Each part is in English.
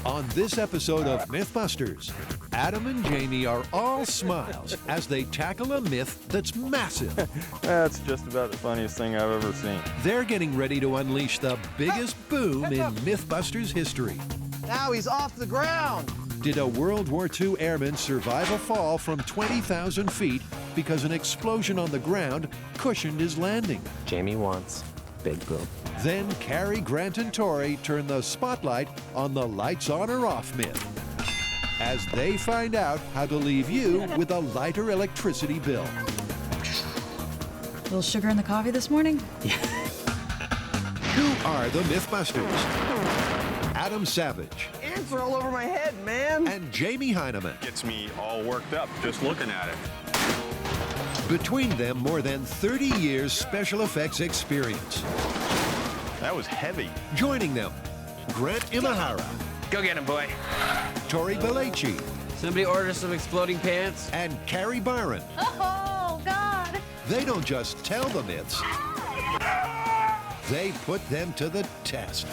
On this episode of MythBusters, Adam and Jamie are all smiles as they tackle a myth that's massive. That's just about the funniest thing I've ever seen. They're getting ready to unleash the biggest boom in MythBusters history. Now he's off the ground. Did a World War II airman survive a fall from 20,000 feet because an explosion on the ground cushioned his landing? Jamie wants big boom. Then Cary, Grant, and Tori turn the spotlight on the lights on or off myth as they find out how to leave you with a lighter electricity bill. Little sugar in the coffee this morning? Who are the MythBusters? Adam Savage. Ants are all over my head, man. And Jamie Heineman. Gets me all worked up just looking at it. Between them, more than 30 years special effects experience. That was heavy. Joining them, Grant Imahara. Go get him, boy. Tori Belleci. Somebody order some exploding pants. And Carrie Byron. Oh, God. They don't just tell the myths, they put them to the test.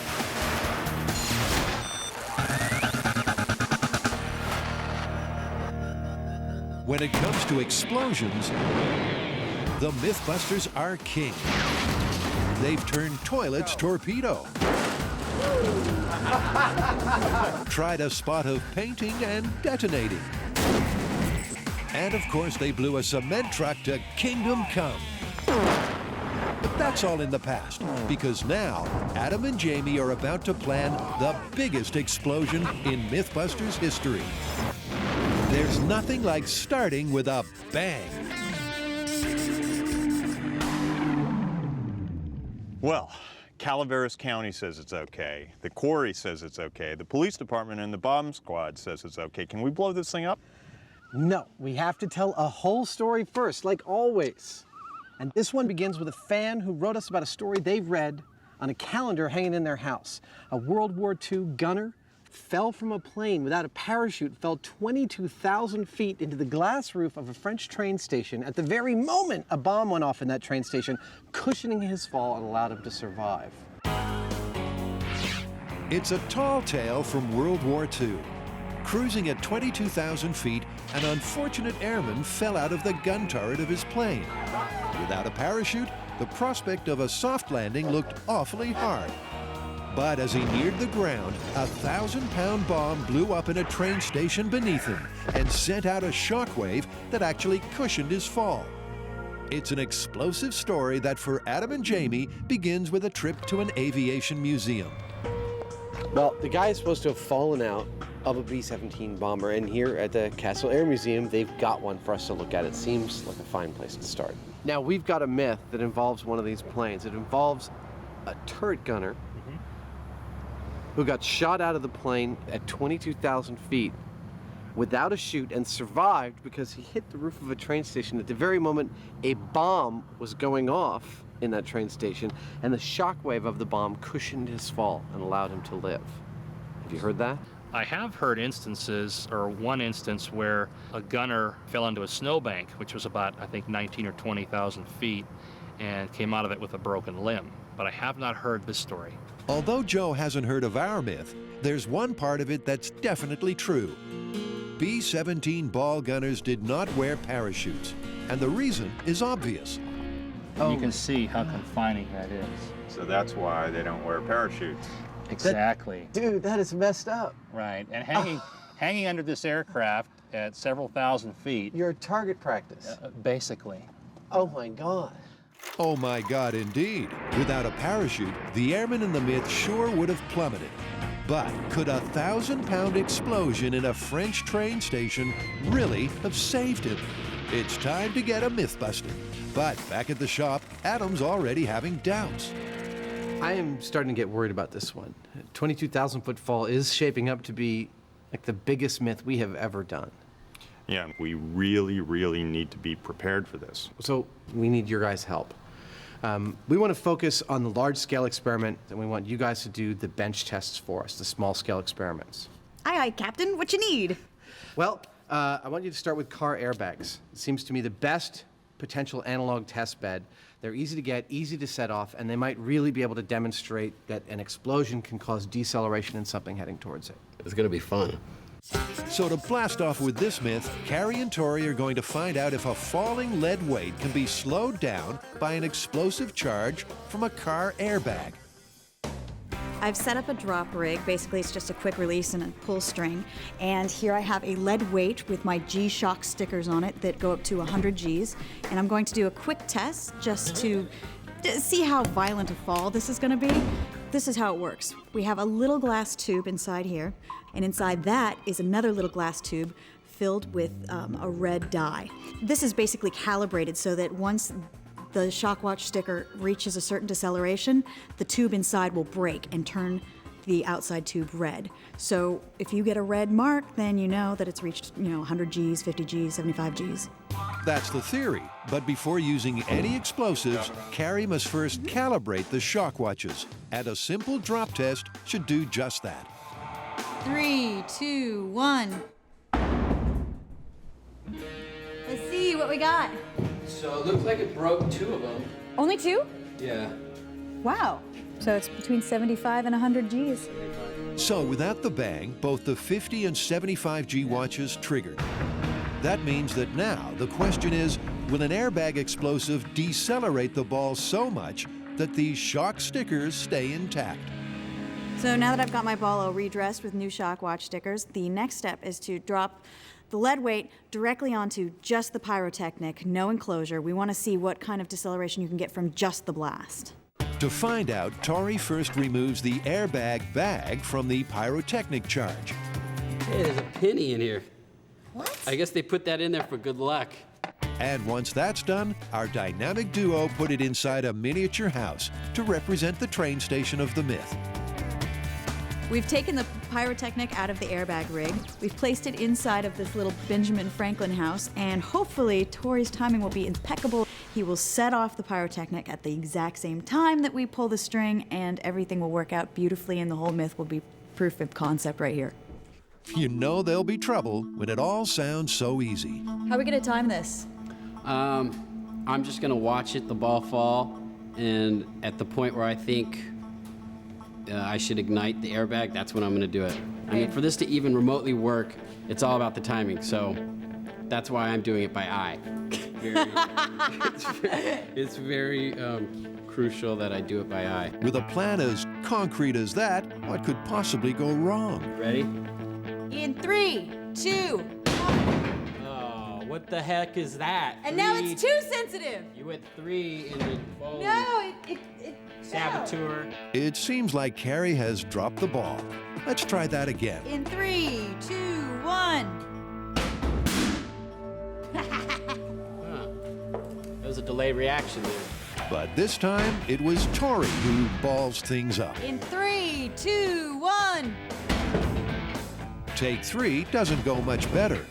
When it comes to explosions, the MythBusters are king. They've turned toilets torpedo. Tried a spot of painting and detonating. And of course, they blew a cement truck to kingdom come. But that's all in the past, because now Adam and Jamie are about to plan the biggest explosion in MythBusters history. There's nothing like starting with a bang. Well, Calaveras County says it's okay. The quarry says it's okay. The police department and the bomb squad says it's okay. Can we blow this thing up? No, we have to tell a whole story first, like always. And this one begins with a fan who wrote us about a story they've read on a calendar hanging in their house. A World War II gunner fell from a plane without a parachute, fell 22,000 feet into the glass roof of a French train station at the very moment a bomb went off in that train station, cushioning his fall and allowed him to survive. It's a tall tale from World War II. Cruising at 22,000 feet, an unfortunate airman fell out of the gun turret of his plane. Without a parachute, the prospect of a soft landing looked awfully hard. But as he neared the ground, a 1,000-pound bomb blew up in a train station beneath him and sent out a shockwave that actually cushioned his fall. It's an explosive story that for Adam and Jamie begins with a trip to an aviation museum. Well, the guy is supposed to have fallen out of a B-17 bomber, and here at the Castle Air Museum, they've got one for us to look at. It seems like a fine place to start. Now, we've got a myth that involves one of these planes. It involves a turret gunner who got shot out of the plane at 22,000 feet without a chute and survived because he hit the roof of a train station at the very moment a bomb was going off in that train station, and the shockwave of the bomb cushioned his fall and allowed him to live. Have you heard that? I have heard instances, or one instance, where a gunner fell into a snowbank, which was about, I think, 19 or 20,000 feet, and came out of it with a broken limb. But I have not heard this story. Although Joe hasn't heard of our myth, there's one part of it that's definitely true. B-17 ball gunners did not wear parachutes, and the reason is obvious. You can see how confining that is. So that's why they don't wear parachutes. Exactly. Dude, that is messed up. Right, and hanging under this aircraft at several thousand feet. Your target practice. Basically. Oh my God. Oh my God, indeed. Without a parachute, the airman in the myth sure would have plummeted. But could a 1,000-pound explosion in a French train station really have saved him? It's time to get a MythBuster. But back at the shop, Adam's already having doubts. I am starting to get worried about this one. 22,000-foot fall is shaping up to be like the biggest myth we have ever done. Yeah, we really, really need to be prepared for this. So we need your guys' help. We want to focus on the large-scale experiment, and we want you guys to do the bench tests for us, the small-scale experiments. Aye, aye, Captain. What you need? Well, I want you to start with car airbags. It seems to me the best potential analog test bed They're easy to get, easy to set off, and they might really be able to demonstrate that an explosion can cause deceleration in something heading towards it. It's going to be fun. So to blast off with this myth, Carrie and Tori are going to find out if a falling lead weight can be slowed down by an explosive charge from a car airbag. I've set up a drop rig. Basically, it's just a quick release and a pull string. And here I have a lead weight with my G-Shock stickers on it that go up to 100 Gs. And I'm going to do a quick test just to see how violent a fall this is going to be. This is how it works. We have a little glass tube inside here, and inside that is another little glass tube filled with a red dye. This is basically calibrated so that once the Shockwatch sticker reaches a certain deceleration, the tube inside will break and turn the outside tube red. So if you get a red mark, then you know that it's reached, 100 Gs, 50 Gs, 75 Gs. That's the theory, but before using any explosives, Carrie must first calibrate the shock watches, and a simple drop test should do just that. 3, 2, 1. Let's see what we got. So it looks like it broke 2 of them. Only 2? Yeah. Wow. So it's between 75 and 100 Gs. So without the bang, both the 50 and 75 G watches triggered. That means that now the question is, will an airbag explosive decelerate the ball so much that these shock stickers stay intact? So now that I've got my ball all redressed with new Shockwatch stickers, the next step is to drop the lead weight directly onto just the pyrotechnic, no enclosure. We want to see what kind of deceleration you can get from just the blast. To find out, Tori first removes the airbag bag from the pyrotechnic charge. Hey, there's a penny in here. What? I guess they put that in there for good luck. And once that's done, our dynamic duo put it inside a miniature house to represent the train station of the myth. We've taken the pyrotechnic out of the airbag rig. We've placed it inside of this little Benjamin Franklin house, and hopefully Tori's timing will be impeccable. He will set off the pyrotechnic at the exact same time that we pull the string, and everything will work out beautifully, and the whole myth will be proof of concept right here. You know there'll be trouble when it all sounds so easy. How are we gonna time this? I'm just gonna watch the ball fall, and at the point where I think I should ignite the airbag, that's when I'm gonna do it. I mean, for this to even remotely work, it's all about the timing, so that's why I'm doing it by eye. It's very crucial that I do it by eye. With a plan as concrete as that, what could possibly go wrong? Ready? In 3, 2, Oh, what the heck is that? and now it's too sensitive. You went 3 and then followed. No, Saboteur. It seems like Carrie has dropped the ball. Let's try that again. In 3, 2, 1. That was a delayed reaction there. But this time, it was Tori who balls things up. In 3, 2, 1. Take 3 doesn't go much better.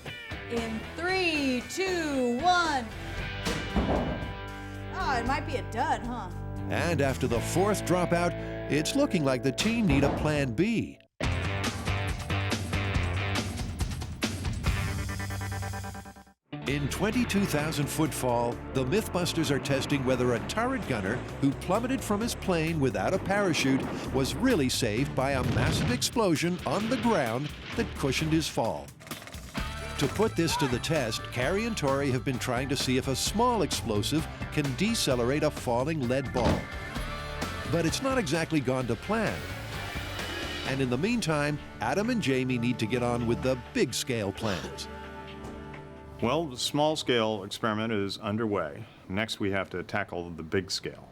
In 3, 2, 1. Oh, it might be a dud, huh? And after the 4th dropout, it's looking like the team need a plan B. In 22,000-foot fall, the MythBusters are testing whether a turret gunner who plummeted from his plane without a parachute was really saved by a massive explosion on the ground that cushioned his fall. To put this to the test, Carrie and Tori have been trying to see if a small explosive can decelerate a falling lead ball. But it's not exactly gone to plan. And in the meantime, Adam and Jamie need to get on with the big-scale plans. Well, the small-scale experiment is underway. Next, we have to tackle the big scale.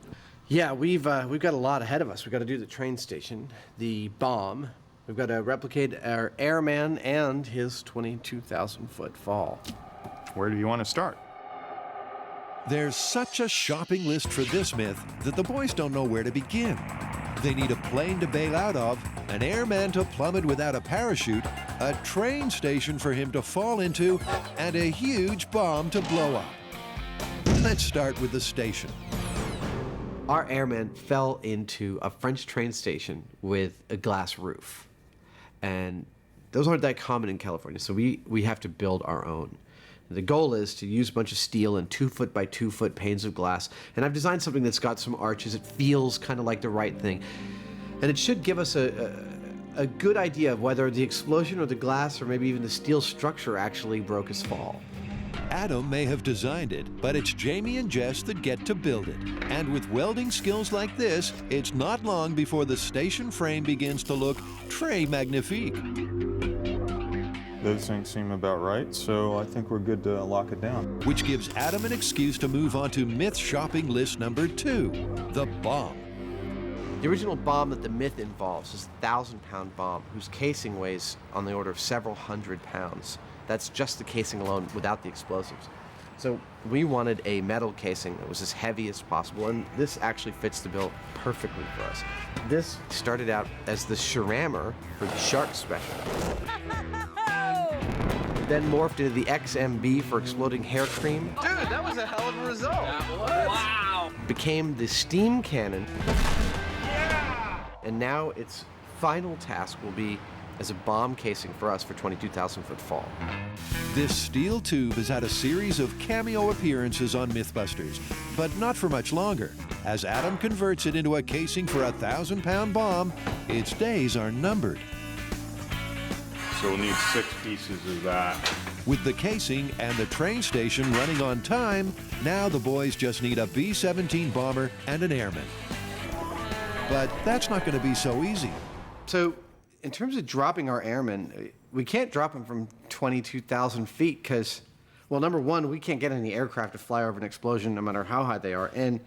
Yeah, we've got a lot ahead of us. We've got to do the train station, the bomb. We've got to replicate our airman and his 22,000-foot fall. Where do you want to start? There's such a shopping list for this myth that the boys don't know where to begin. They need a plane to bail out of, an airman to plummet without a parachute, a train station for him to fall into, and a huge bomb to blow up. Let's start with the station. Our airman fell into a French train station with a glass roof. And those aren't that common in California, so we have to build our own. The goal is to use a bunch of steel and 2 foot by 2 foot panes of glass, and I've designed something that's got some arches. It feels kind of like the right thing, and it should give us a good idea of whether the explosion or the glass or maybe even the steel structure actually broke his fall. Adam may have designed it, but it's Jamie and Jess that get to build it. And with welding skills like this, it's not long before the station frame begins to look très magnifique. Those things seem about right, so I think we're good to lock it down. Which gives Adam an excuse to move on to myth shopping list number 2, the bomb. The original bomb that the myth involves is a 1,000-pound bomb whose casing weighs on the order of several hundred pounds. That's just the casing alone without the explosives. So we wanted a metal casing that was as heavy as possible, and this actually fits the bill perfectly for us. This started out as the Sharammer for the Shark Special. Then morphed into the XMB for exploding hair cream. Dude, that was a hell of a result. Wow. Became the Steam Cannon. Yeah! And now its final task will be as a bomb casing for us for 22,000-foot fall. This steel tube has had a series of cameo appearances on MythBusters, but not for much longer. As Adam converts it into a casing for a 1,000-pound bomb, its days are numbered. So we'll need 6 pieces of that. With the casing and the train station running on time, now the boys just need a B-17 bomber and an airman. But that's not going to be so easy. So, in terms of dropping our airmen, we can't drop them from 22,000 feet because, well, number one, we can't get any aircraft to fly over an explosion no matter how high they are, and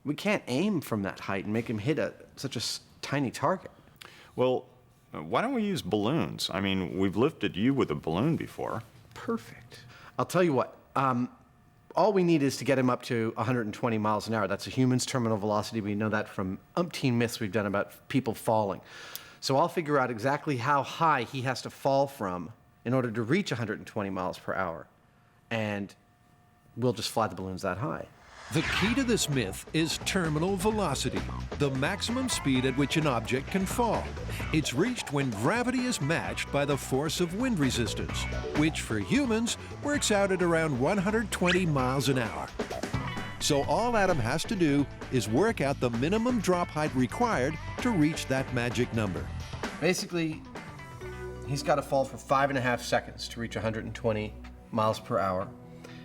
we can't aim from that height and make them hit such a tiny target. Well, why don't we use balloons? I mean, we've lifted you with a balloon before. Perfect. I'll tell you what, all we need is to get him up to 120 miles an hour. That's a human's terminal velocity. We know that from umpteen myths we've done about people falling. So I'll figure out exactly how high he has to fall from in order to reach 120 miles per hour. And we'll just fly the balloons that high. The key to this myth is terminal velocity, the maximum speed at which an object can fall. It's reached when gravity is matched by the force of wind resistance, which for humans works out at around 120 miles an hour. So all Adam has to do is work out the minimum drop height required to reach that magic number. Basically, he's got to fall for 5.5 seconds to reach 120 miles per hour.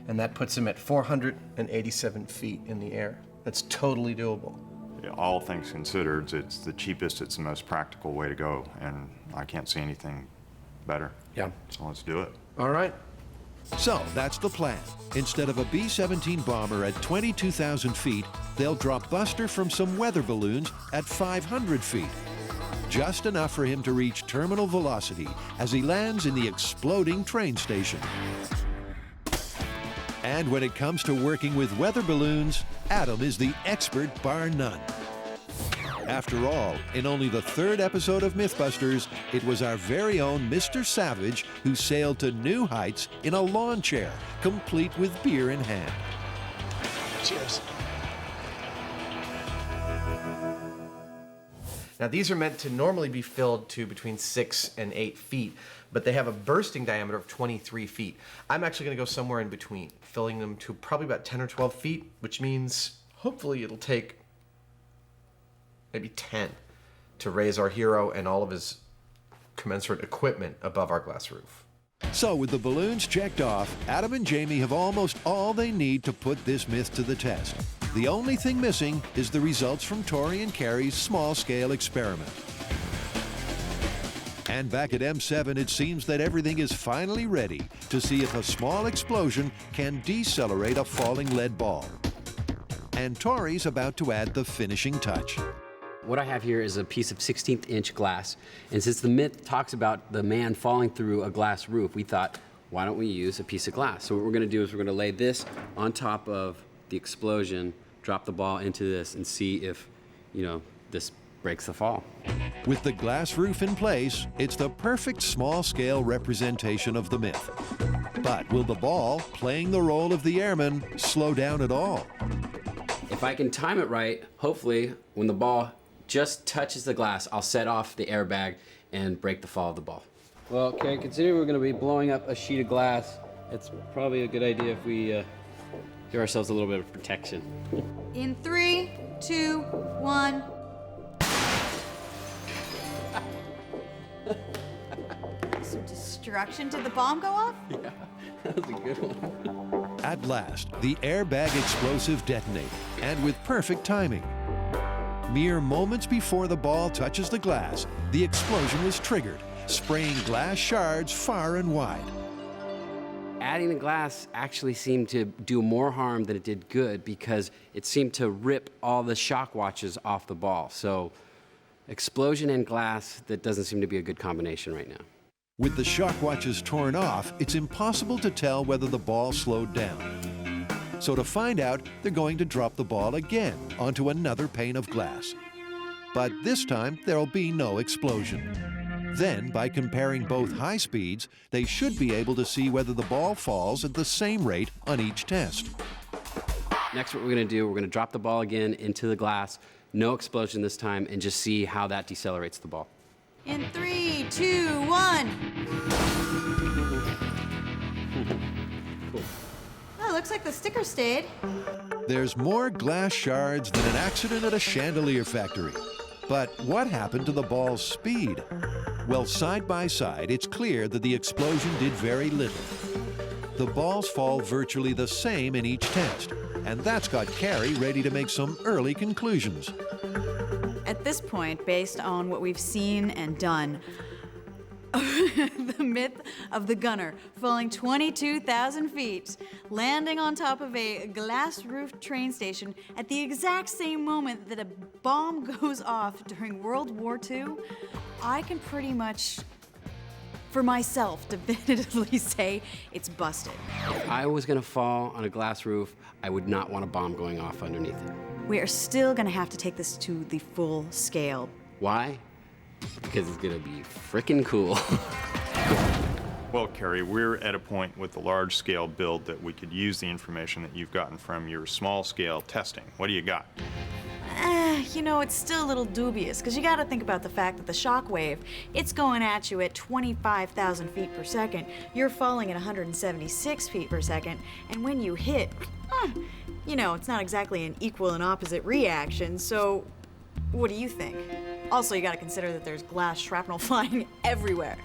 And that puts him at 487 feet in the air. That's totally doable. Yeah, all things considered, it's the cheapest, it's the most practical way to go, and I can't see anything better. Yeah. So let's do it. All right. So that's the plan. Instead of a B-17 bomber at 22,000 feet, they'll drop Buster from some weather balloons at 500 feet. Just enough for him to reach terminal velocity as he lands in the exploding train station. And when it comes to working with weather balloons, Adam is the expert bar none. After all, in only the 3rd episode of MythBusters, it was our very own Mr. Savage who sailed to new heights in a lawn chair, complete with beer in hand. Cheers. Now these are meant to normally be filled to between 6 and 8 feet, but they have a bursting diameter of 23 feet. I'm actually going to go somewhere in between, filling them to probably about 10 or 12 feet, which means hopefully it'll take maybe 10 to raise our hero and all of his commensurate equipment above our glass roof. So with the balloons checked off, Adam and Jamie have almost all they need to put this myth to the test. The only thing missing is the results from Tori and Carrie's small-scale experiment. And back at M7, it seems that everything is finally ready to see if a small explosion can decelerate a falling lead ball. And Tori's about to add the finishing touch. What I have here is a piece of 16th-inch glass, and since the myth talks about the man falling through a glass roof, we thought, why don't we use a piece of glass? So what we're going to do is we're going to lay this on top of the explosion, drop the ball into this, and see if, this breaks the fall. With the glass roof in place, it's the perfect small-scale representation of the myth. But will the ball, playing the role of the airman, slow down at all? If I can time it right, hopefully, when the ball just touches the glass, I'll set off the airbag and break the fall of the ball. Well, Carrie, considering we're going to be blowing up a sheet of glass It's probably a good idea if we give ourselves a little bit of protection. In 3, 2, 1. Some destruction. Did the bomb go off? Yeah, that was a good one. At last, the airbag explosive detonated, and with perfect timing. Mere moments before the ball touches the glass, the explosion was triggered, spraying glass shards far and wide. Adding the glass actually seemed to do more harm than it did good because it seemed to rip all the shock watches off the ball. So explosion and glass, that doesn't seem to be a good combination right now. With the shock watches torn off, it's impossible to tell whether the ball slowed down. So to find out, they're going to drop the ball again onto another pane of glass. But this time, there'll be no explosion. Then, by comparing both high speeds, they should be able to see whether the ball falls at the same rate on each test. Next, what we're going to do, we're going to drop the ball again into the glass, no explosion this time, and just see how that decelerates the ball. In 3, 2, 1. Cool. Oh, looks like the sticker stayed. There's more glass shards than an accident at a chandelier factory. But what happened to the ball's speed? Well, side by side, it's clear that the explosion did very little. The balls fall virtually the same in each test, and that's got Carrie ready to make some early conclusions. At this point, based on what we've seen and done, the myth of the gunner falling 22,000 feet, landing on top of a glass-roofed train station at the exact same moment that a bomb goes off during World War II, I can pretty much, for myself, definitively say it's busted. If I was going to fall on a glass roof, I would not want a bomb going off underneath it. We are still gonna have to take this to the full scale. Why? Because it's going to be frickin' cool. Well, Carrie, we're at a point with the large-scale build that we could use the information that you've gotten from your small-scale testing. What do you got? You know, it's still a little dubious, because you gotta think about the fact that the shock wave, it's going at you at 25,000 feet per second. You're falling at 176 feet per second, and when you hit, you know, it's not exactly an equal and opposite reaction, so what do you think? Also, you gotta consider that there's glass shrapnel flying everywhere.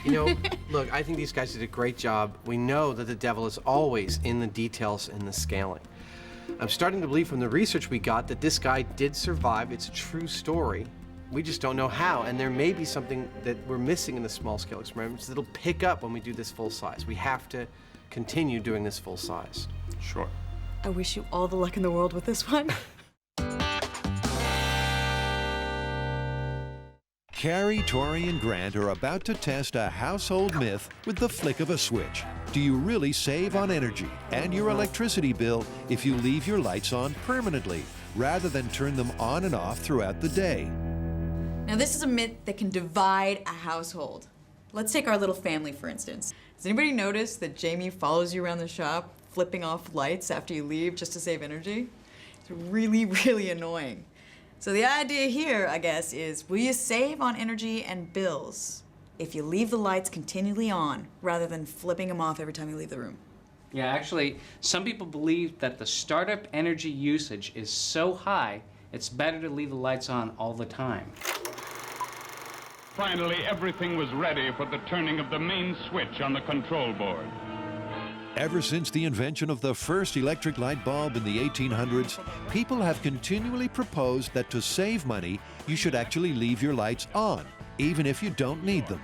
You know, look, I think these guys did a great job. We know that the devil is always in the details and the scaling. I'm starting to believe from the research we got that this guy did survive. It's a true story. We just don't know how, and there may be something that we're missing in the small-scale experiments that'll pick up when we do this full size. We have to continue doing this full size. Sure. I wish you all the luck in the world with this one. Carrie, Tori, and Grant are about to test a household myth with the flick of a switch. Do you really save on energy and your electricity bill if you leave your lights on permanently, rather than turn them on and off throughout the day? Now, this is a myth that can divide a household. Let's take our little family, for instance. Has anybody noticed that Jamie follows you around the shop, flipping off lights after you leave just to save energy? It's really, really annoying. So the idea here, I guess, is will you save on energy and bills if you leave the lights continually on rather than flipping them off every time you leave the room? Yeah, actually, some people believe that the startup energy usage is so high, it's better to leave the lights on all the time. Finally, everything was ready for the turning of the main switch on the control board. Ever since the invention of the first electric light bulb in the 1800s, people have continually proposed that to save money, you should actually leave your lights on, even if you don't need them.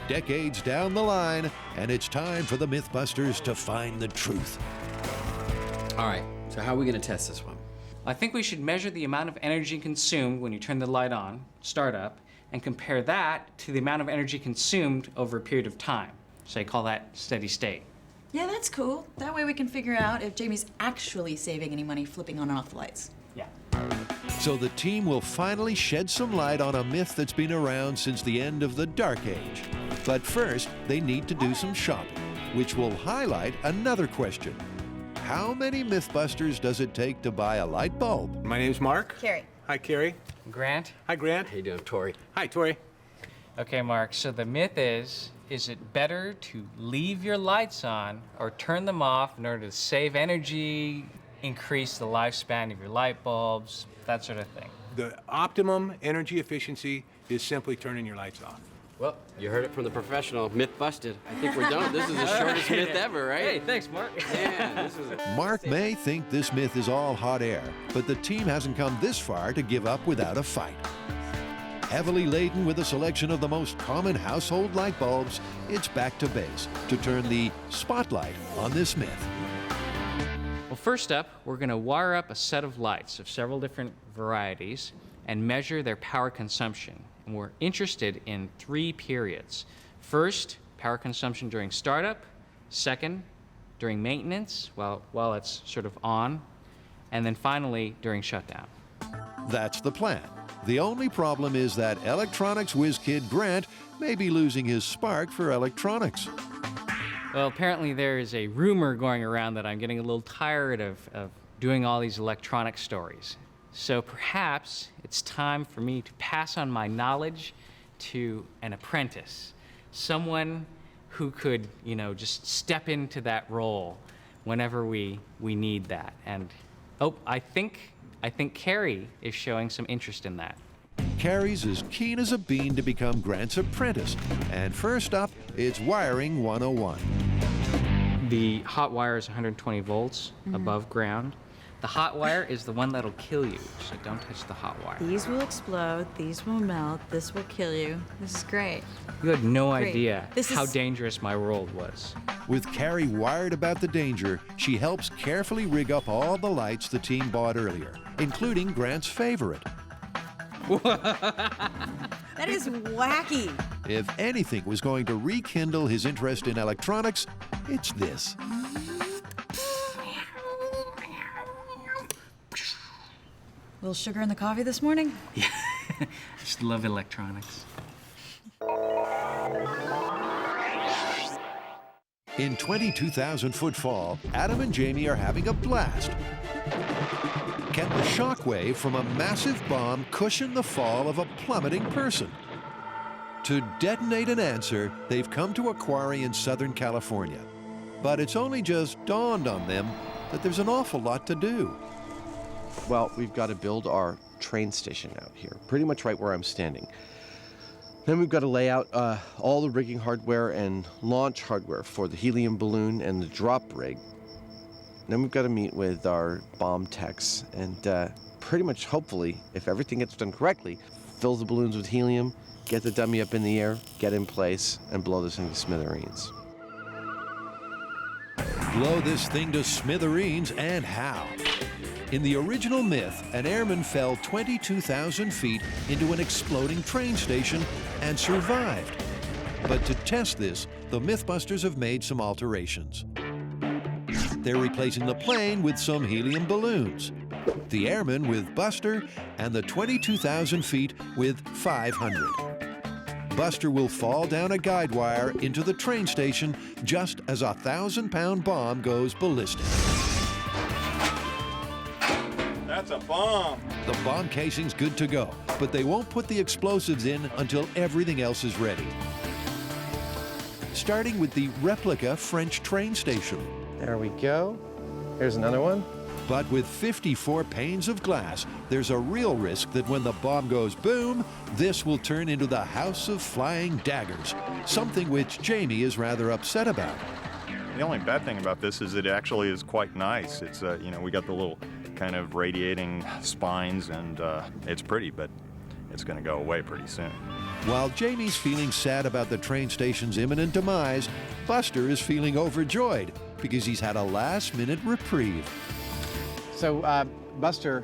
Decades down the line, and it's time for the MythBusters to find the truth. All right, so how are we going to test this one? I think we should measure the amount of energy consumed when you turn the light on, start up, and compare that to the amount of energy consumed over a period of time. So I call that steady state. Yeah, that's cool. That way we can figure out if Jamie's actually saving any money flipping on and off the lights. Yeah. So the team will finally shed some light on a myth that's been around since the end of the Dark Age. But first, they need to do some shopping, which will highlight another question. How many MythBusters does it take to buy a light bulb? My name's Mark. Carrie. Hi, Carrie. Grant? Hi, Grant. How you doing, Tori? Hi, Tori. Okay, Mark, so the myth is, is it better to leave your lights on or turn them off in order to save energy, increase the lifespan of your light bulbs, that sort of thing? The optimum energy efficiency is simply turning your lights off. Well, you heard it from the professional. Myth busted. I think we're done. This is the shortest myth ever, right? Hey, thanks, Mark. Yeah, this is Mark may think this myth is all hot air, but the team hasn't come this far to give up without a fight. Heavily laden with a selection of the most common household light bulbs, it's back to base to turn the spotlight on this myth. Well, first up, we're going to wire up a set of lights of several different varieties and measure their power consumption. And we're interested in 3 periods. First, power consumption during startup. Second, during maintenance, while it's sort of on. And then finally, during shutdown. That's the plan. The only problem is that electronics whiz kid Grant may be losing his spark for electronics. Well, apparently there is a rumor going around that I'm getting a little tired of doing all these electronic stories. So perhaps it's time for me to pass on my knowledge to an apprentice, someone who could, just step into that role whenever we need that. And I think Carrie is showing some interest in that. Carrie's as keen as a bean to become Grant's apprentice. And first up, it's wiring 101. The hot wire is 120 volts above ground. The hot wire is the one that'll kill you, so don't touch the hot wire. These will explode, these will melt, this will kill you. This is great. You had no Great. idea how is- dangerous my world was. With Carrie wired about the danger, she helps carefully rig up all the lights the team bought earlier, including Grant's favorite. That is wacky. If anything was going to rekindle his interest in electronics, it's this. Little sugar in the coffee this morning? Yeah, I just love electronics. In 22,000-foot fall, Adam and Jamie are having a blast. Can the shockwave from a massive bomb cushion the fall of a plummeting person? To detonate an answer, they've come to a quarry in Southern California. But it's only just dawned on them that there's an awful lot to do. Well, we've got to build our train station out here, pretty much right where I'm standing. Then we've got to lay out all the rigging hardware and launch hardware for the helium balloon and the drop rig. Then we've got to meet with our bomb techs and pretty much, hopefully, if everything gets done correctly, fill the balloons with helium, get the dummy up in the air, get in place, and blow this thing to smithereens. Blow this thing to smithereens, and how? In the original myth, an airman fell 22,000 feet into an exploding train station and survived. But to test this, the MythBusters have made some alterations. They're replacing the plane with some helium balloons, the airman with Buster, and the 22,000 feet with 500. Buster will fall down a guide wire into the train station just as a 1,000-pound bomb goes ballistic. That's a bomb. The bomb casing's good to go, but they won't put the explosives in until everything else is ready. Starting with the replica French train station. There we go. Here's another one. But with 54 panes of glass, there's a real risk that when the bomb goes boom, this will turn into the House of Flying Daggers, something which Jamie is rather upset about. The only bad thing about this is it actually is quite nice. It's, we got the little kind of radiating spines, and it's pretty, but it's going to go away pretty soon. While Jamie's feeling sad about the train station's imminent demise, Buster is feeling overjoyed because he's had a last-minute reprieve. So Buster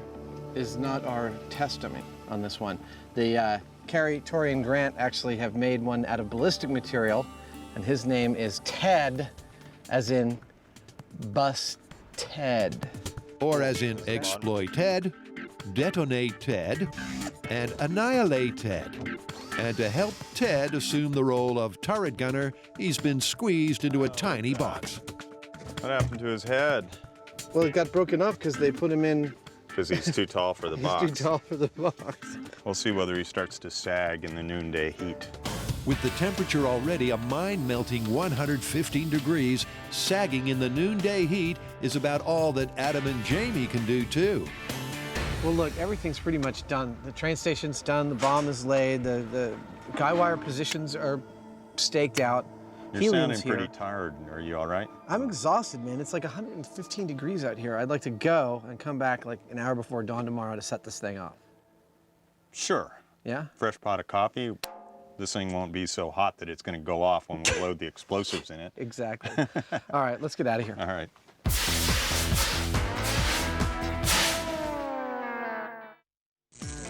is not our test dummy on this one. The Carrie, Tori, and Grant actually have made one out of ballistic material, and his name is Ted, as in Bust Ted. Or as in exploit Ted, detonate Ted, and annihilate Ted. And to help Ted assume the role of turret gunner, he's been squeezed into a tiny box. What happened to his head? Well, it got broken up because they put him in. Because he's too tall for the box. He's too tall for the box. We'll see whether he starts to sag in the noonday heat. With the temperature already a mind-melting 115 degrees, sagging in the noonday heat is about all that Adam and Jamie can do too. Well, look, everything's pretty much done. The train station's done, the bomb is laid, the guy wire positions are staked out. You're sounding pretty tired. Are you all right? I'm exhausted, man. It's like 115 degrees out here. I'd like to go and come back like an hour before dawn tomorrow to set this thing off. Sure. Yeah? Fresh pot of coffee. This thing won't be so hot that it's going to go off when we load the explosives in it. Exactly. All right, let's get out of here. All right.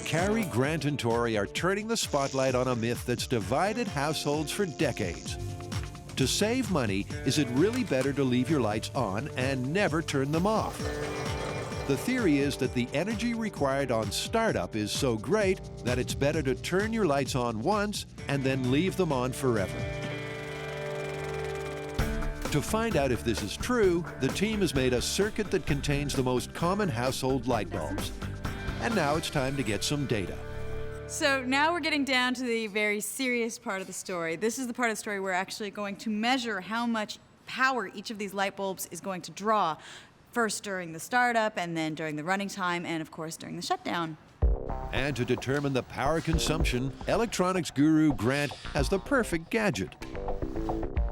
Carrie, Grant, and Tori are turning the spotlight on a myth that's divided households for decades. To save money, is it really better to leave your lights on and never turn them off? The theory is that the energy required on startup is so great that it's better to turn your lights on once and then leave them on forever. To find out if this is true, the team has made a circuit that contains the most common household light bulbs. And now it's time to get some data. So now we're getting down to the very serious part of the story. This is the part of the story we're actually going to measure how much power each of these light bulbs is going to draw. First during the startup, and then during the running time, and of course during the shutdown. And to determine the power consumption, electronics guru Grant has the perfect gadget.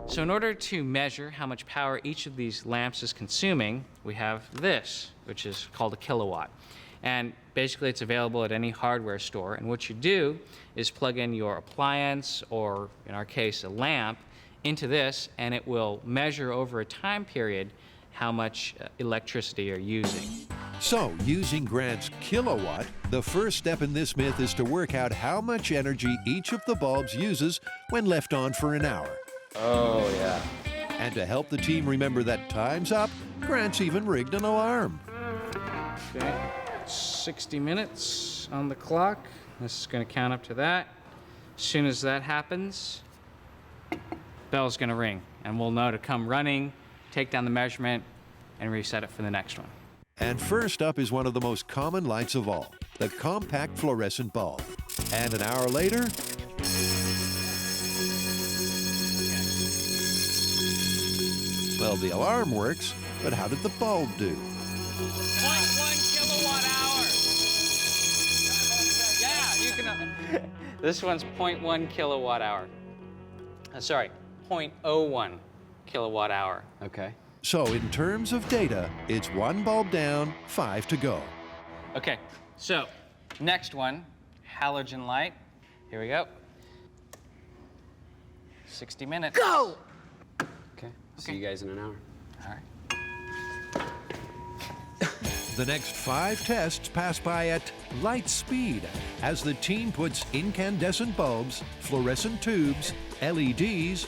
So in order to measure how much power each of these lamps is consuming, we have this, which is called a kilowatt. And basically it's available at any hardware store. And what you do is plug in your appliance, or in our case, a lamp, into this, and it will measure over a time period how much electricity you're using. So, using Grant's kilowatt, the first step in this myth is to work out how much energy each of the bulbs uses when left on for an hour. Oh, yeah. And to help the team remember that time's up, Grant's even rigged an alarm. Okay, 60 minutes on the clock. This is going to count up to that. As soon as that happens, bell's going to ring, and we'll know to come running, take down the measurement, and reset it for the next one. And first up is one of the most common lights of all, the compact fluorescent bulb. And an hour later, well, the alarm works, but how did the bulb do? 0.1 kilowatt hour. Yeah, you can. This one's 0.1 kilowatt hour. Sorry, 0.01 kilowatt hour. Okay. So in terms of data, it's one bulb down, 5 to go. Okay, so next one, halogen light. Here we go. 60 minutes. Go! Okay. See you guys in an hour. All right. The next 5 tests pass by at light speed as the team puts incandescent bulbs, fluorescent tubes, LEDs,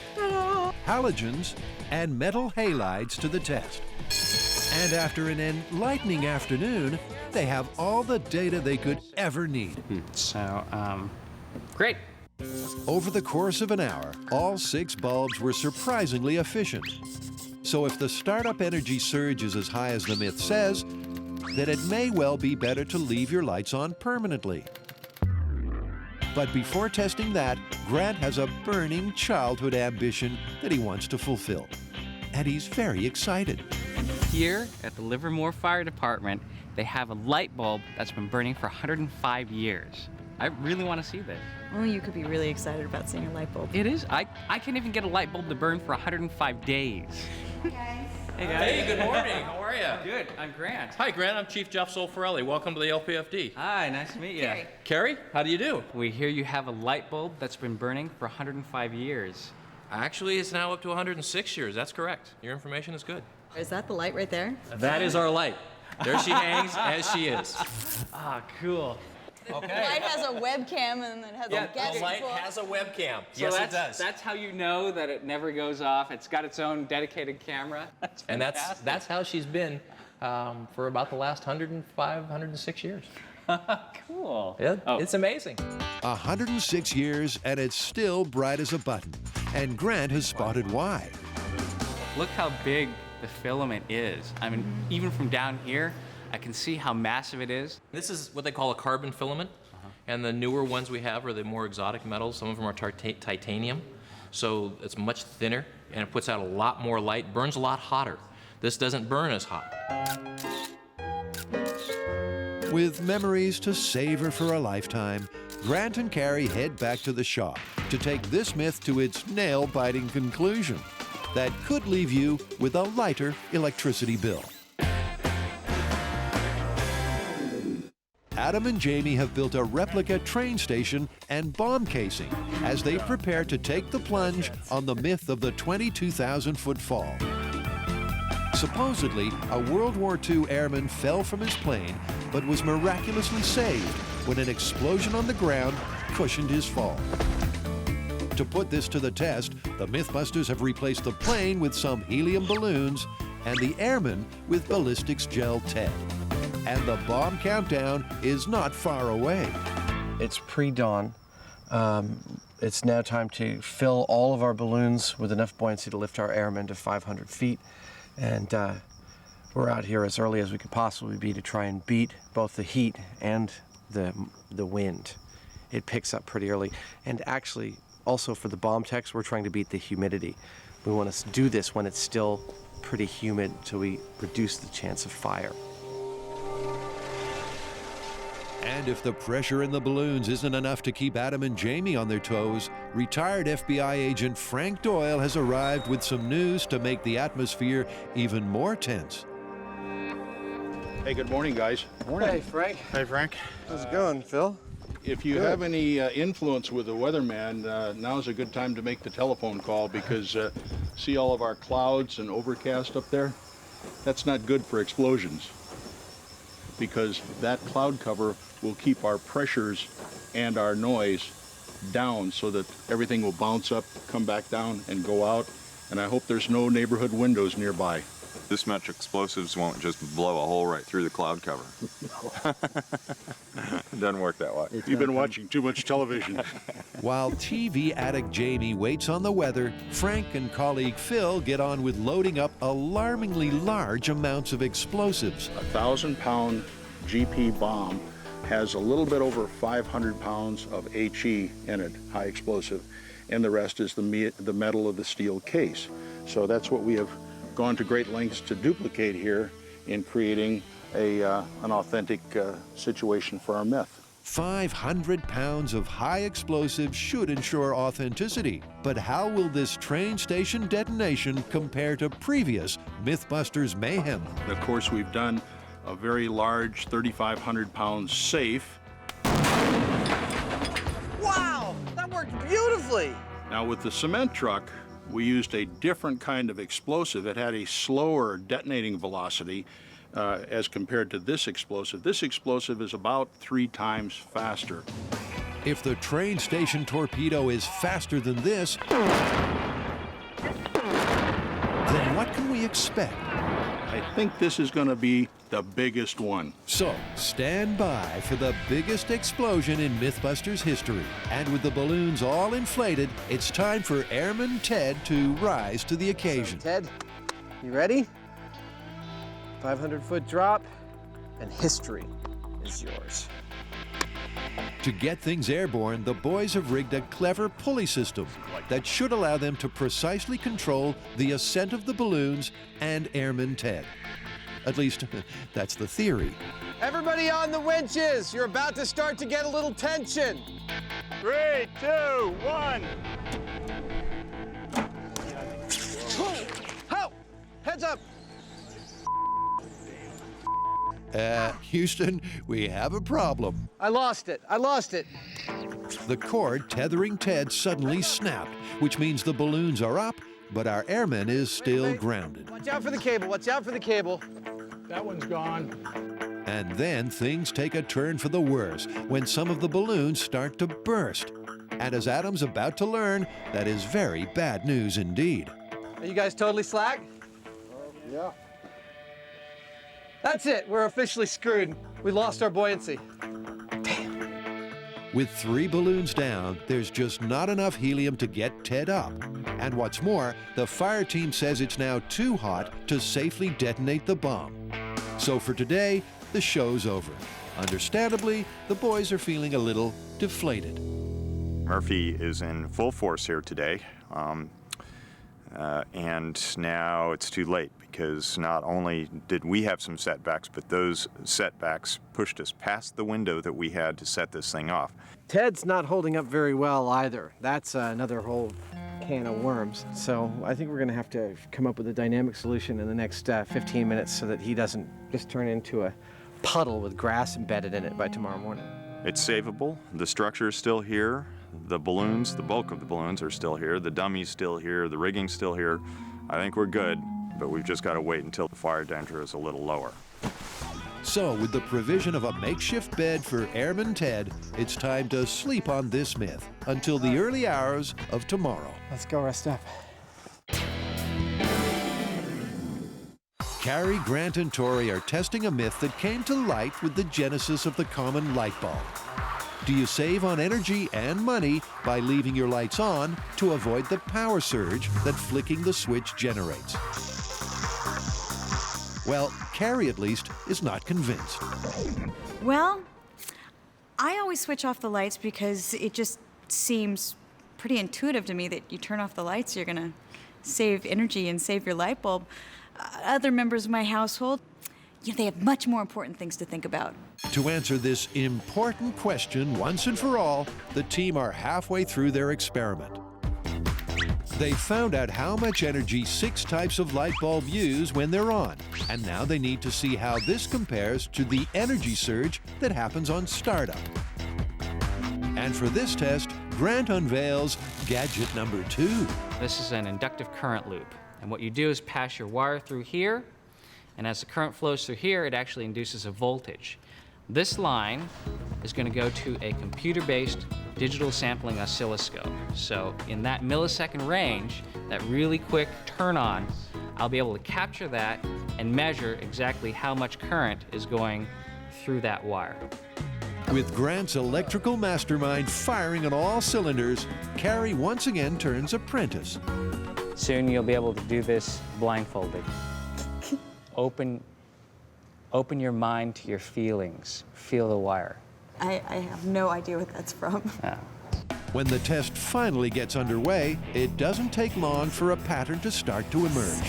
halogens, and metal halides to the test. And after an enlightening afternoon, they have all the data they could ever need. So, great. Over the course of an hour, all 6 bulbs were surprisingly efficient. So if the startup energy surge is as high as the myth says, then it may well be better to leave your lights on permanently. But before testing that, Grant has a burning childhood ambition that he wants to fulfill. And he's very excited. Here at the Livermore Fire Department, they have a light bulb that's been burning for 105 years. I really want to see this. Oh, you could be really excited about seeing a light bulb. It is. I can't even get a light bulb to burn for 105 days. Hey, guys. Hey, guys. Hey, good morning. How are you? Good. I'm Grant. Hi, Grant. I'm Chief Jeff Solfarelli. Welcome to the LPFD. Hi, nice to meet you. Carrie. Carrie, how do you do? We hear you have a light bulb that's been burning for 105 years. Actually, it's now up to 106 years. That's correct. Your information is good. Is that the light right there? That is our light. There she hangs as she is. Ah, cool. The light has a webcam and it has a gadget. The light has a webcam. So Yes, it does. That's how you know that it never goes off. It's got its own dedicated camera. And that's how she's been for about the last 105, 106 years. Cool. Yeah, It's amazing. 106 years, and it's still bright as a button. And Grant has spotted why. Look how big the filament is. I mean, even from down here, I can see how massive it is. This is what they call a carbon filament. And the newer ones we have are the more exotic metals. Some of them are titanium. So it's much thinner, and it puts out a lot more light, burns a lot hotter. This doesn't burn as hot. With memories to savor for a lifetime, Grant and Carrie head back to the shop to take this myth to its nail-biting conclusion that could leave you with a lighter electricity bill. Adam and Jamie have built a replica train station and bomb casing as they prepare to take the plunge on the myth of the 22,000-foot fall. Supposedly, a World War II airman fell from his plane but was miraculously saved when an explosion on the ground cushioned his fall. To put this to the test, the MythBusters have replaced the plane with some helium balloons and the airman with ballistics gel Ted. And the bomb countdown is not far away. It's pre-dawn. It's now time to fill all of our balloons with enough buoyancy to lift our airmen to 500 feet. And we're out here as early as we could possibly be to try and beat both the heat and the wind. It picks up pretty early. And actually, also for the bomb techs, we're trying to beat the humidity. We want to do this when it's still pretty humid so we reduce the chance of fire. And if the pressure in the balloons isn't enough to keep Adam and Jamie on their toes, retired FBI agent Frank Doyle has arrived with some news to make the atmosphere even more tense. Hey, good morning, guys. Morning. Hey, Frank. Hey, Frank. How's it going, Phil? If you have any influence with the weatherman, now's a good time to make the telephone call because see all of our clouds and overcast up there? That's not good for explosions because that cloud cover will keep our pressures and our noise down so that everything will bounce up, come back down, and go out. And I hope there's no neighborhood windows nearby. This much explosives won't just blow a hole right through the cloud cover. It doesn't work that way. You've been watching too much television. While TV addict Jamie waits on the weather, Frank and colleague Phil get on with loading up alarmingly large amounts of explosives. A 1,000-pound GP bomb has a little bit over 500 pounds of HE in it, high explosive, and the rest is the metal of the steel case. So that's what we have gone to great lengths to duplicate here in creating an authentic situation for our myth. 500 pounds of high explosives should ensure authenticity. But how will this train station detonation compare to previous MythBusters mayhem? Of course, we've done a very large 3,500-pound safe. Wow, that worked beautifully. Now with the cement truck, we used a different kind of explosive. It had a slower detonating velocity as compared to this explosive. This explosive is about 3 times faster. If the train station torpedo is faster than this, then what can we expect? I think this is going to be the biggest one. So, stand by for the biggest explosion in MythBusters history. And with the balloons all inflated, it's time for Airman Ted to rise to the occasion. So, Ted, you ready? 500-foot drop, and history is yours. To get things airborne, the boys have rigged a clever pulley system that should allow them to precisely control the ascent of the balloons and Airman Ted. At least, that's the theory. Everybody on the winches! You're about to start to get a little tension. 3, 2, 1. Ho! Heads up! Houston, we have a problem. I lost it. The cord tethering Ted suddenly snapped, which means the balloons are up, but our airman is still grounded. Watch out for the cable, That one's gone. And then things take a turn for the worse when some of the balloons start to burst. And as Adam's about to learn, that is very bad news indeed. Are you guys totally slack? Yeah. That's it. We're officially screwed. We lost our buoyancy. With 3 balloons down, there's just not enough helium to get Ted up. And what's more, the fire team says it's now too hot to safely detonate the bomb. So for today, the show's over. Understandably, the boys are feeling a little deflated. Murphy is in full force here today, and now it's too late because not only did we have some setbacks, but those setbacks pushed us past the window that we had to set this thing off. Ted's not holding up very well either. That's another whole can of worms. So I think we're going to have to come up with a dynamic solution in the next 15 minutes so that he doesn't just turn into a puddle with grass embedded in it by tomorrow morning. It's savable. The structure is still here. The balloons, the bulk of the balloons are still here. The dummy's still here. The rigging's still here. I think we're good, but we've just got to wait until the fire danger is a little lower. So, with the provision of a makeshift bed for Airman Ted, it's time to sleep on this myth until the early hours of tomorrow. Let's go rest up. Carrie, Grant, and Tori are testing a myth that came to light with the genesis of the common light bulb. Do you save on energy and money by leaving your lights on to avoid the power surge that flicking the switch generates? Well, Carrie, at least, is not convinced. Well, I always switch off the lights because it just seems pretty intuitive to me that you turn off the lights, you're gonna save energy and save your light bulb. Other members of my household, they have much more important things to think about. To answer this important question once and for all, the team are halfway through their experiment. They found out how much energy 6 types of light bulb use when they're on, and now they need to see how this compares to the energy surge that happens on startup. And for this test, Grant unveils gadget number 2. This is an inductive current loop, and what you do is pass your wire through here, and as the current flows through here, it actually induces a voltage. This line is going to go to a computer-based digital sampling oscilloscope. So in that millisecond range, that really quick turn on, I'll be able to capture that and measure exactly how much current is going through that wire. With Grant's electrical mastermind firing on all cylinders, Carrie once again turns apprentice. Soon you'll be able to do this blindfolded. Open your mind to your feelings. Feel the wire. I have no idea what that's from. When the test finally gets underway, it doesn't take long for a pattern to start to emerge.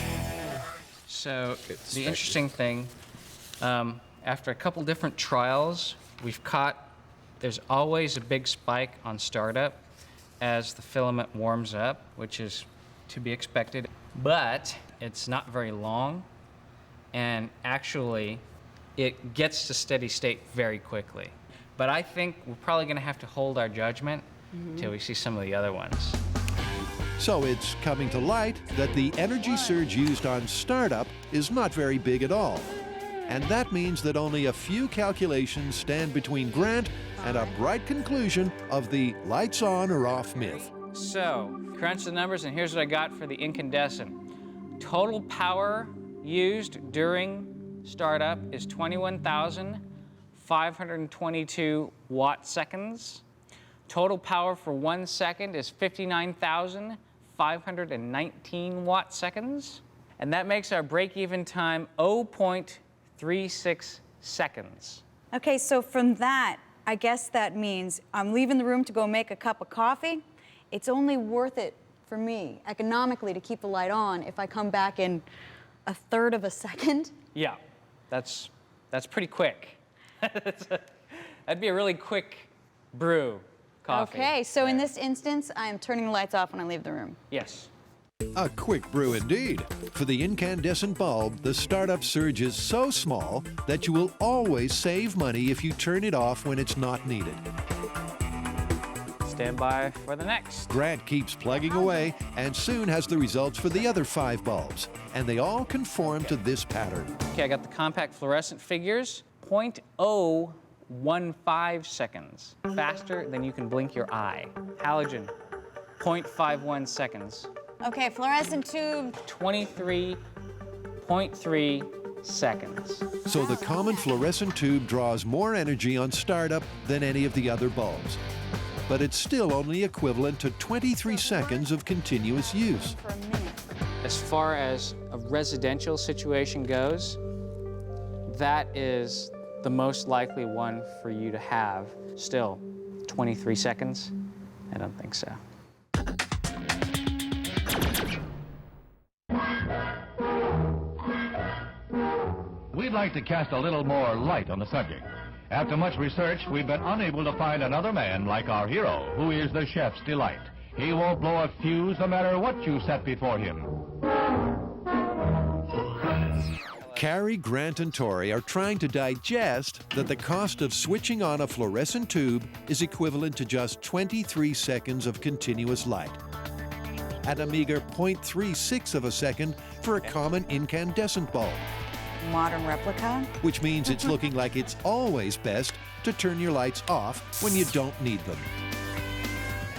So the interesting thing, after a couple different trials, we've caught there's always a big spike on startup as the filament warms up, which is to be expected, but it's not very long, and actually it gets to steady state very quickly. But I think we're probably going to have to hold our judgment till we see some of the other ones. So it's coming to light that the energy surge used on startup is not very big at all. And that means that only a few calculations stand between Grant and a bright conclusion of the lights on or off myth. So, crunch the numbers, and here's what I got for the incandescent. Total power used during startup is 21,522 watt seconds. Total power for 1 second is 59,519 watt seconds. And that makes our break-even time 0.36 seconds. Okay, so from that, I guess that means I'm leaving the room to go make a cup of coffee. It's only worth it for me, economically, to keep the light on if I come back in 1/3 of a second. Yeah, that's pretty quick. That'd be a really quick brew coffee. Okay, so in this instance, I am turning the lights off when I leave the room. Yes. A quick brew indeed. For the incandescent bulb, the startup surge is so small that you will always save money if you turn it off when it's not needed. Stand by for the next. Grant keeps plugging away and soon has the results for the other 5 bulbs, and they all conform to this pattern. Okay, I got the compact fluorescent figures. 0.015 seconds. Faster than you can blink your eye. Halogen, 0.51 seconds. Okay, fluorescent tube. 23.3 seconds. So the common fluorescent tube draws more energy on startup than any of the other bulbs. But it's still only equivalent to 23 seconds of continuous use. As far as a residential situation goes, that is the most likely one for you to have. Still, 23 seconds? I don't think so. We'd like to cast a little more light on the subject. After much research, we've been unable to find another man like our hero, who is the chef's delight. He won't blow a fuse no matter what you set before him. Carrie, Grant, and Tori are trying to digest that the cost of switching on a fluorescent tube is equivalent to just 23 seconds of continuous light, at a meager 0.36 of a second for a common incandescent bulb. Modern replica. Which means it's looking like it's always best to turn your lights off when you don't need them.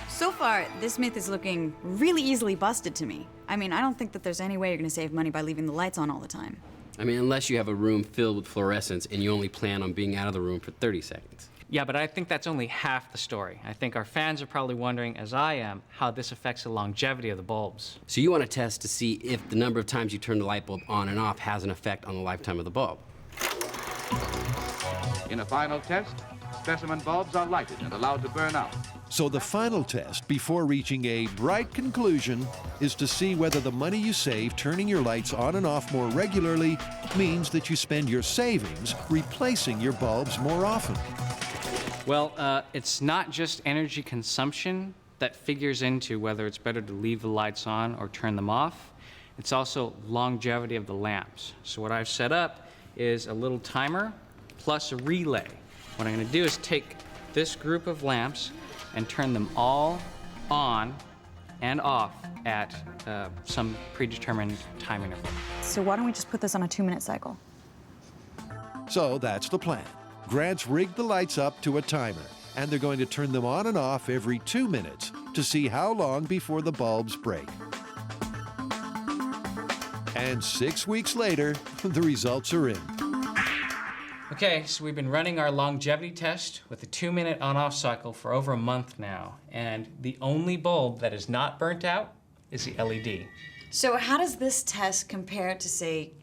So far, this myth is looking really easily busted to me. I mean, I don't think that there's any way you're gonna save money by leaving the lights on all the time. I mean, unless you have a room filled with fluorescents and you only plan on being out of the room for 30 seconds. Yeah, but I think that's only half the story. I think our fans are probably wondering, as I am, how this affects the longevity of the bulbs. So you want to test to see if the number of times you turn the light bulb on and off has an effect on the lifetime of the bulb. In a final test, specimen bulbs are lighted and allowed to burn out. So the final test, before reaching a bright conclusion, is to see whether the money you save turning your lights on and off more regularly means that you spend your savings replacing your bulbs more often. Well, it's not just energy consumption that figures into whether it's better to leave the lights on or turn them off. It's also longevity of the lamps. So what I've set up is a little timer plus a relay. What I'm going to do is take this group of lamps and turn them all on and off at some predetermined time interval. So why don't we just put this on a 2-minute cycle? So that's the plan. Grant's rigged the lights up to a timer, and they're going to turn them on and off every 2 minutes to see how long before the bulbs break. And 6 weeks later, the results are in. Okay, so we've been running our longevity test with a 2-minute on-off cycle for over a month now, and the only bulb that is not burnt out is the LED. So how does this test compare to, say,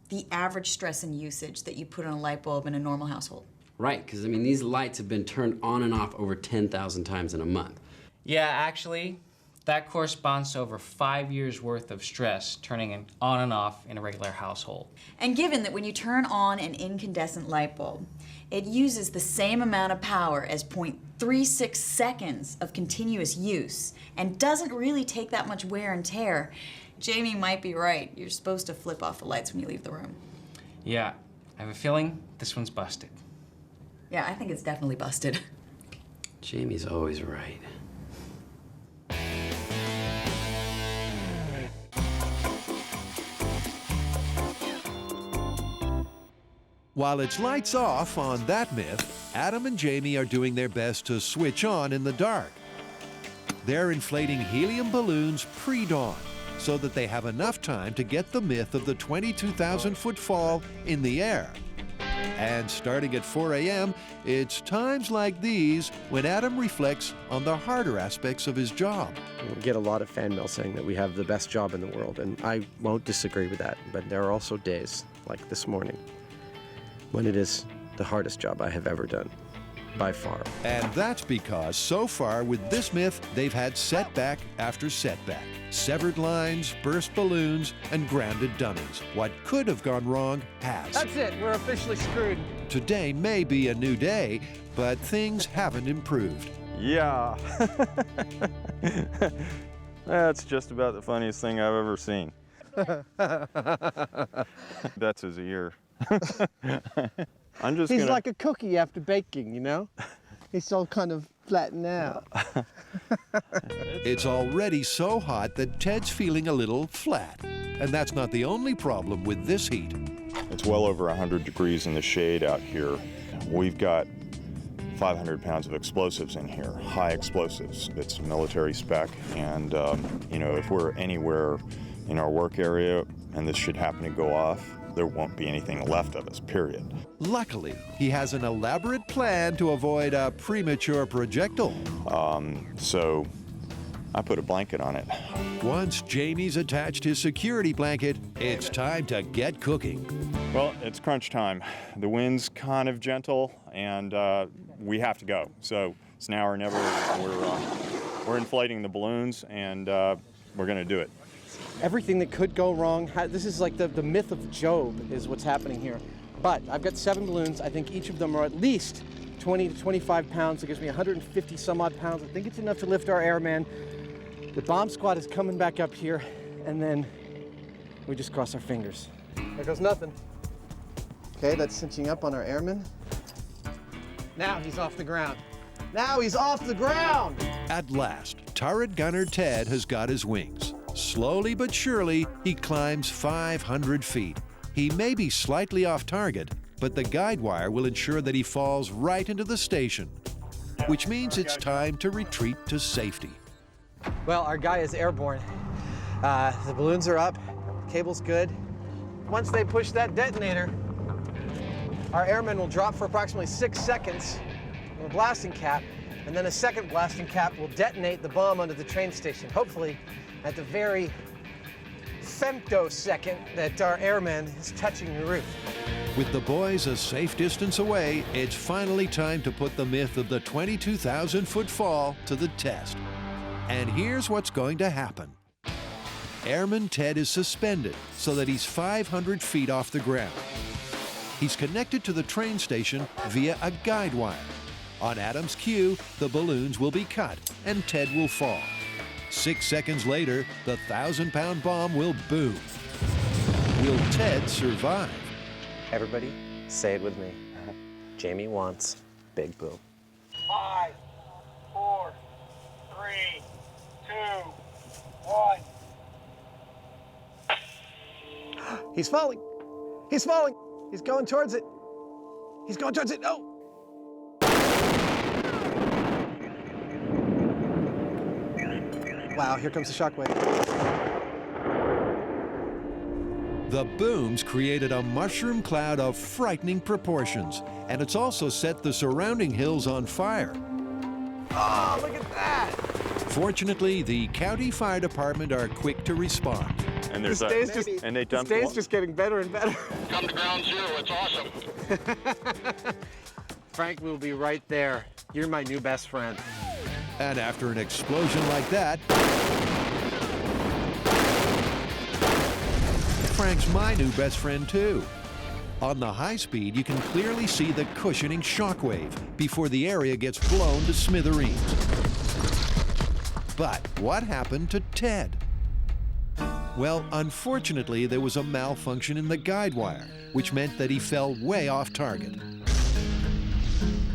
the average stress and usage that you put on a light bulb in a normal household? Right, because I mean, these lights have been turned on and off over 10,000 times in a month. Yeah, actually, that corresponds to over 5 years worth of stress turning it on and off in a regular household. And given that when you turn on an incandescent light bulb, it uses the same amount of power as 0.36 seconds of continuous use and doesn't really take that much wear and tear, Jamie might be right. You're supposed to flip off the lights when you leave the room. Yeah, I have a feeling this one's busted. Yeah, I think it's definitely busted. Jamie's always right. While it's lights off on that myth, Adam and Jamie are doing their best to switch on in the dark. They're inflating helium balloons pre-dawn so that they have enough time to get the myth of the 22,000-foot fall in the air. And starting at 4 a.m., it's times like these when Adam reflects on the harder aspects of his job. We get a lot of fan mail saying that we have the best job in the world, and I won't disagree with that. But there are also days, like this morning, when it is the hardest job I have ever done, by far. And that's because so far with this myth, they've had setback after setback. Severed lines, burst balloons, and grounded dummies. What could have gone wrong has. That's it, we're officially screwed. Today may be a new day, but things haven't improved. Yeah. That's just about the funniest thing I've ever seen. That's his ear. He's like a cookie after baking, you know? He's all kind of flattened out. It's already so hot that Ted's feeling a little flat. And that's not the only problem with this heat. It's well over 100 degrees in the shade out here. We've got 500 pounds of explosives in here, high explosives. It's military spec, and you know, if we're anywhere in our work area and this should happen to go off, there won't be anything left of us, period. Luckily, he has an elaborate plan to avoid a premature projectile. So I put a blanket on it. Once Jamie's attached his security blanket, it's time to get cooking. Well, it's crunch time. The wind's kind of gentle, and we have to go. So it's now or never. We're inflating the balloons, and we're going to do it. Everything that could go wrong, this is like the myth of Job is what's happening here. But I've got 7 balloons. I think each of them are at least 20 to 25 pounds. It gives me 150 some odd pounds. I think it's enough to lift our airman. The bomb squad is coming back up here, and then we just cross our fingers. There goes nothing. Okay, that's cinching up on our airman. Now he's off the ground. Now he's off the ground! At last, turret gunner Ted has got his wings. Slowly but surely, he climbs 500 feet. He may be slightly off target, but the guide wire will ensure that he falls right into the station, which means it's time to retreat to safety. Well, our guy is airborne. The balloons are up, cable's good. Once they push that detonator, our airman will drop for approximately 6 seconds on a blasting cap, and then a second blasting cap will detonate the bomb under the train station, hopefully at the very femtosecond that our airman is touching the roof. With the boys a safe distance away, it's finally time to put the myth of the 22,000-foot fall to the test. And here's what's going to happen. Airman Ted is suspended so that he's 500 feet off the ground. He's connected to the train station via a guide wire. On Adam's cue, the balloons will be cut and Ted will fall. 6 seconds later, the 1,000-pound bomb will boom. Will Ted survive? Everybody, say it with me. Jamie wants big boom. 5, 4, 3, 2, 1. He's falling. He's falling. He's going towards it. He's going towards it. Oh! Wow, here comes the shockwave. The booms created a mushroom cloud of frightening proportions, and it's also set the surrounding hills on fire. Oh, look at that! Fortunately, the county fire department are quick to respond. And there's This day's just getting better and better. Come to ground zero, it's awesome. Frank will be right there. You're my new best friend. And after an explosion like that, Frank's my new best friend too. On the high speed, you can clearly see the cushioning shockwave before the area gets blown to smithereens. But what happened to Ted? Well, unfortunately, there was a malfunction in the guide wire, which meant that he fell way off target.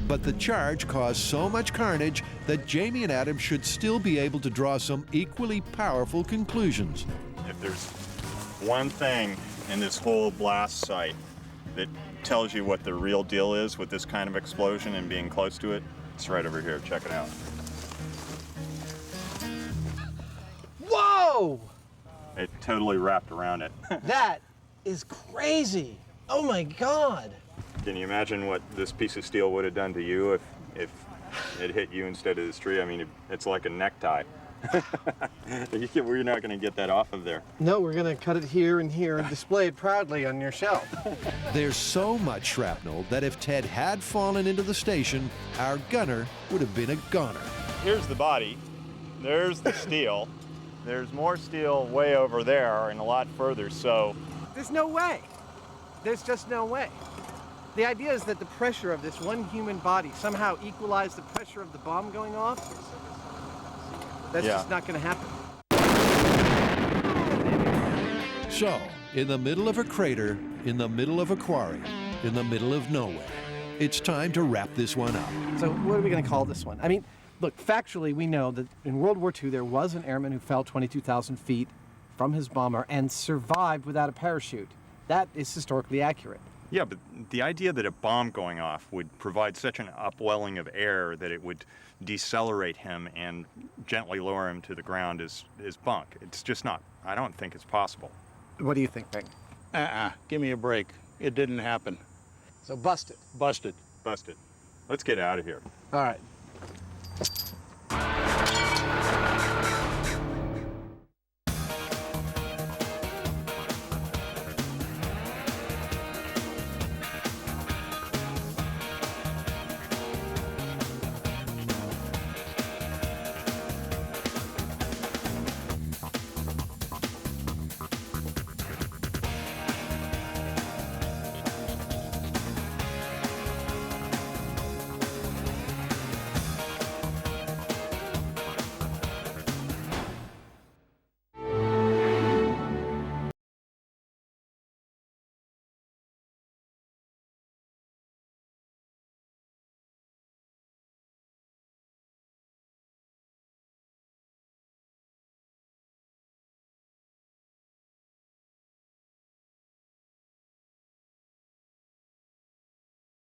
But the charge caused so much carnage that Jamie and Adam should still be able to draw some equally powerful conclusions. If there's one thing in this whole blast site that tells you what the real deal is with this kind of explosion and being close to it, it's right over here. Check it out. Whoa! It totally wrapped around it. That is crazy. Oh my God. Can you imagine what this piece of steel would have done to you if it hit you instead of this tree? I mean, it's like a necktie. We're not going to get that off of there. No, we're going to cut it here and here and display it proudly on your shelf. There's so much shrapnel that if Ted had fallen into the station, our gunner would have been a goner. Here's the body. There's the steel. There's more steel way over there and a lot further, so... There's no way. There's just no way. The idea is that the pressure of this one human body somehow equalized the pressure of the bomb going off. That's just not going to happen. So, in the middle of a crater, in the middle of a quarry, in the middle of nowhere, it's time to wrap this one up. So what are we going to call this one? I mean, look, factually, we know that in World War II, there was an airman who fell 22,000 feet from his bomber and survived without a parachute. That is historically accurate. Yeah, but the idea that a bomb going off would provide such an upwelling of air that it would decelerate him and gently lower him to the ground is bunk. It's just not. I don't think it's possible. What do you think, Frank? Give me a break. It didn't happen. So busted. Busted. Busted. Let's get out of here. All right.